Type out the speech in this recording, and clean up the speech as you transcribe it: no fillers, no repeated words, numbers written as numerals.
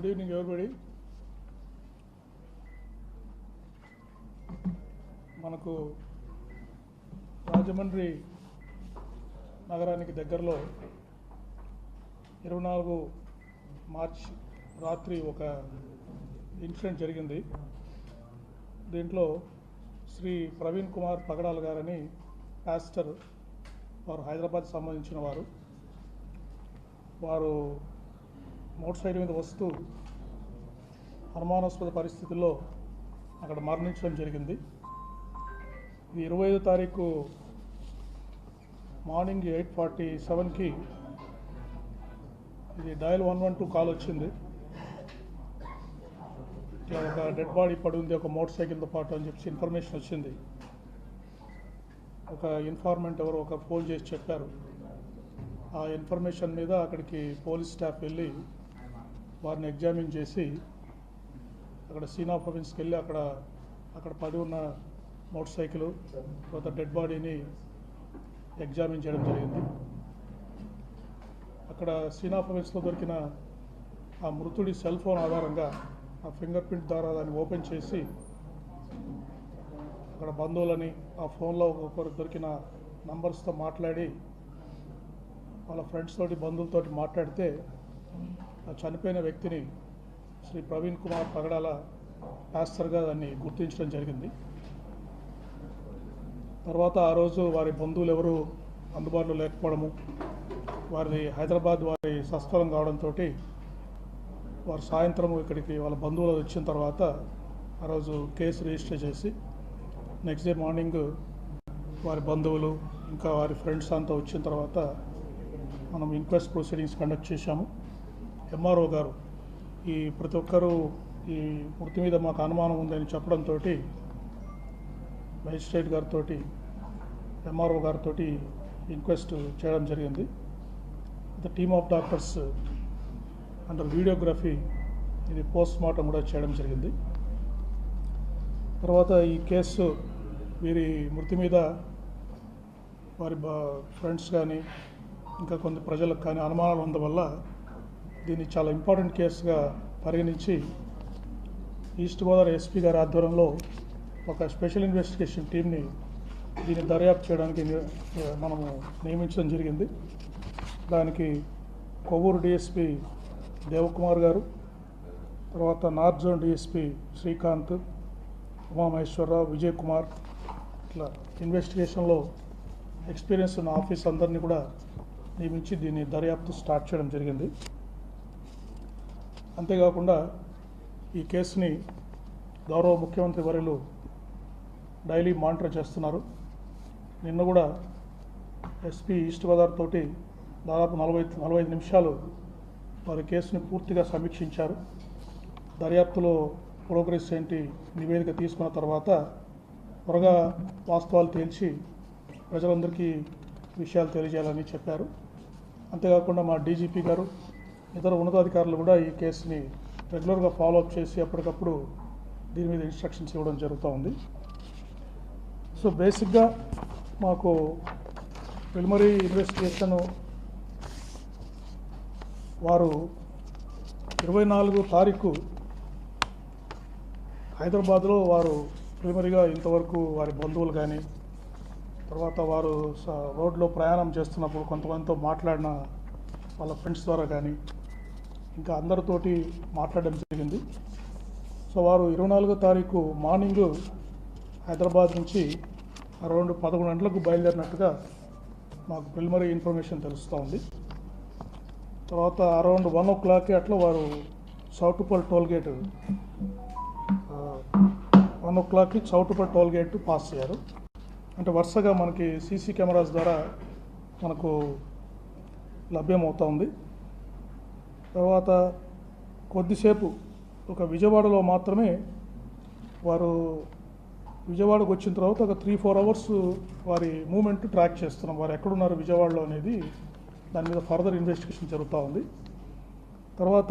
Good evening, everybody. మనకు రాజమండ్రి నగరానికి దగ్గరలో 24 మార్చ్ రాత్రి ఒక ఇన్సిడెంట్ జరిగింది. దీంట్లో శ్రీ ప్రవీణ్ కుమార్ పగడాల గారని పాస్టర్, వారు హైదరాబాద్ సంబంధించిన వారు మోటార్ సైకిల్ మీద వస్తూ అనుమానాస్పద పరిస్థితుల్లో అక్కడ మరణించడం జరిగింది. ఇది 25వ తారీఖు మార్నింగ్ 8:47కి ఇది డయల్ 112 కాల్ వచ్చింది. ఇట్లా ఒక డెడ్ బాడీ పడి ఉంది ఒక మోటార్ సైకిల్తో పాటు అని చెప్పి ఇన్ఫర్మేషన్ వచ్చింది. ఒక ఇన్ఫార్మెంట్ ఎవరు ఒక ఫోన్ చేసి చెప్పారు. ఆ ఇన్ఫర్మేషన్ మీద అక్కడికి పోలీస్ స్టాఫ్ వెళ్ళి వారిని ఎగ్జామిన్ చేసి అక్కడ సీన్ ఆఫ్ అఫెన్స్కి వెళ్ళి అక్కడ పడి ఉన్న మోటార్ సైకిల్ తర్వాత డెడ్ బాడీని ఎగ్జామిన్ చేయడం జరిగింది. అక్కడ సీన్ ఆఫ్ అఫెన్స్లో దొరికిన ఆ మృతుడి సెల్ ఫోన్ ఆధారంగా ఆ ఫింగర్ ప్రింట్ ద్వారా దాన్ని ఓపెన్ చేసి అక్కడ బంధువులని ఆ ఫోన్లో ఒకరు దొరికిన నంబర్స్తో మాట్లాడి వాళ్ళ ఫ్రెండ్స్ తోటి బంధువులతోటి మాట్లాడితే ఆ చనిపోయిన వ్యక్తిని శ్రీ ప్రవీణ్ కుమార్ పగడాల పాస్టర్గా దాన్ని గుర్తించడం జరిగింది. తర్వాత ఆ రోజు వారి బంధువులు ఎవరు అందుబాటులో లేకపోవడము, హైదరాబాద్ వారి స్వస్థలం కావడంతో వారు సాయంత్రం ఇక్కడికి వాళ్ళ బంధువులు వచ్చిన తర్వాత ఆ రోజు కేసు రిజిస్టర్ చేసి నెక్స్ట్ డే మార్నింగ్ వారి బంధువులు ఇంకా వారి ఫ్రెండ్స్ అంతా వచ్చిన తర్వాత మనం ఇంక్వెస్ట్ ప్రొసీడింగ్స్ కండక్ట్ చేశాము. ఎంఆర్ఓ గారు ఈ ప్రతి ఒక్కరూ ఈ మృతి మీద మాకు అనుమానం ఉందని చెప్పడంతో మేజిస్ట్రేట్ గారితో ఎంఆర్ఓ గారితో ఇంక్వెస్ట్ చేయడం జరిగింది. The team of doctors under videography ఇది పోస్ట్ మార్టం కూడా చేయడం జరిగింది. తర్వాత ఈ కేసు వీరి మృతి మీద వారి ఫ్రెండ్స్ కానీ ఇంకా కొంత ప్రజలకు కానీ అనుమానాలు ఉండవల్ల దీన్ని చాలా ఇంపార్టెంట్ కేసుగా పరిగణించి ఈస్ట్ గోదావరి ఎస్పీ గారి ఆధ్వర్యంలో ఒక స్పెషల్ ఇన్వెస్టిగేషన్ టీమ్ని దీన్ని దర్యాప్తు చేయడానికి మనము నియమించడం జరిగింది. దానికి కొవ్వూరు డిఎస్పీ దేవకుమార్ గారు, తర్వాత north zone DSP Srikanth, Umamaheswararao, Vijay Kumar, ఇట్లా ఇన్వెస్టిగేషన్లో ఎక్స్పీరియన్స్ ఉన్న ఆఫీస్ అందరినీ కూడా నియమించి దీన్ని దర్యాప్తు స్టార్ట్ చేయడం జరిగింది. అంతేకాకుండా ఈ కేసుని గౌరవ ముఖ్యమంత్రి వర్యులు డైలీ మానిటర్ చేస్తున్నారు. నిన్న కూడా ఎస్పీ ఈస్ట్ గోదావరి తోటి దాదాపు 45 నిమిషాలు వారి కేసుని పూర్తిగా సమీక్షించారు. దర్యాప్తులో ప్రోగ్రెస్ ఏంటి నివేదిక తీసుకున్న తర్వాత త్వరగా వాస్తవాలు తేల్చి ప్రజలందరికీ విషయాలు తెలియజేయాలని చెప్పారు. అంతేకాకుండా మా డీజీపీ గారు ఇతర ఉన్నతాధికారులు కూడా ఈ కేసుని రెగ్యులర్గా ఫాలోఅప్ చేసి అప్పటికప్పుడు దీని మీద ఇన్స్ట్రక్షన్స్ ఇవ్వడం జరుగుతూ ఉంది. సో బేసిక్గా మాకు ప్రిలిమినరీ ఇన్వెస్టిగేషన్ వారు 24 తారీఖు హైదరాబాద్లో వారు ప్రిలిమినరీగా ఇంతవరకు వారి బంధువులు కానీ తర్వాత వారు రోడ్లో ప్రయాణం చేస్తున్నప్పుడు కొంతమందితో మాట్లాడిన వాళ్ళ ఫ్రెండ్స్ ద్వారా కానీ ఇంకా అందరితోటి మాట్లాడడం జరిగింది. సో వారు 24వ తారీఖు మార్నింగ్ హైదరాబాద్ నుంచి అరౌండ్ 11 గంటలకు బయలుదేరినట్టుగా మాకు ప్రిలిమినరీ ఇన్ఫర్మేషన్ తెలుస్తూ ఉంది. తర్వాత అరౌండ్ 1 o'clock అట్లా వారు చౌటుప్పల్ టోల్గేట్ 1 o'clockకి చౌటుప్పల్ టోల్గేట్ పాస్ అయ్యారు. అంటే వరుసగా మనకి సీసీ కెమెరాస్ ద్వారా మనకు లభ్యమవుతూ ఉంది. తర్వాత కొద్దిసేపు ఒక విజయవాడలో మాత్రమే వారు విజయవాడకు వచ్చిన తర్వాత ఒక 3-4 అవర్స్ వారి మూమెంట్ ట్రాక్ చేస్తున్నాం. వారు ఎక్కడున్నారు విజయవాడలో అనేది దాని మీద ఫర్దర్ ఇన్వెస్టిగేషన్ జరుగుతూ ఉంది. తర్వాత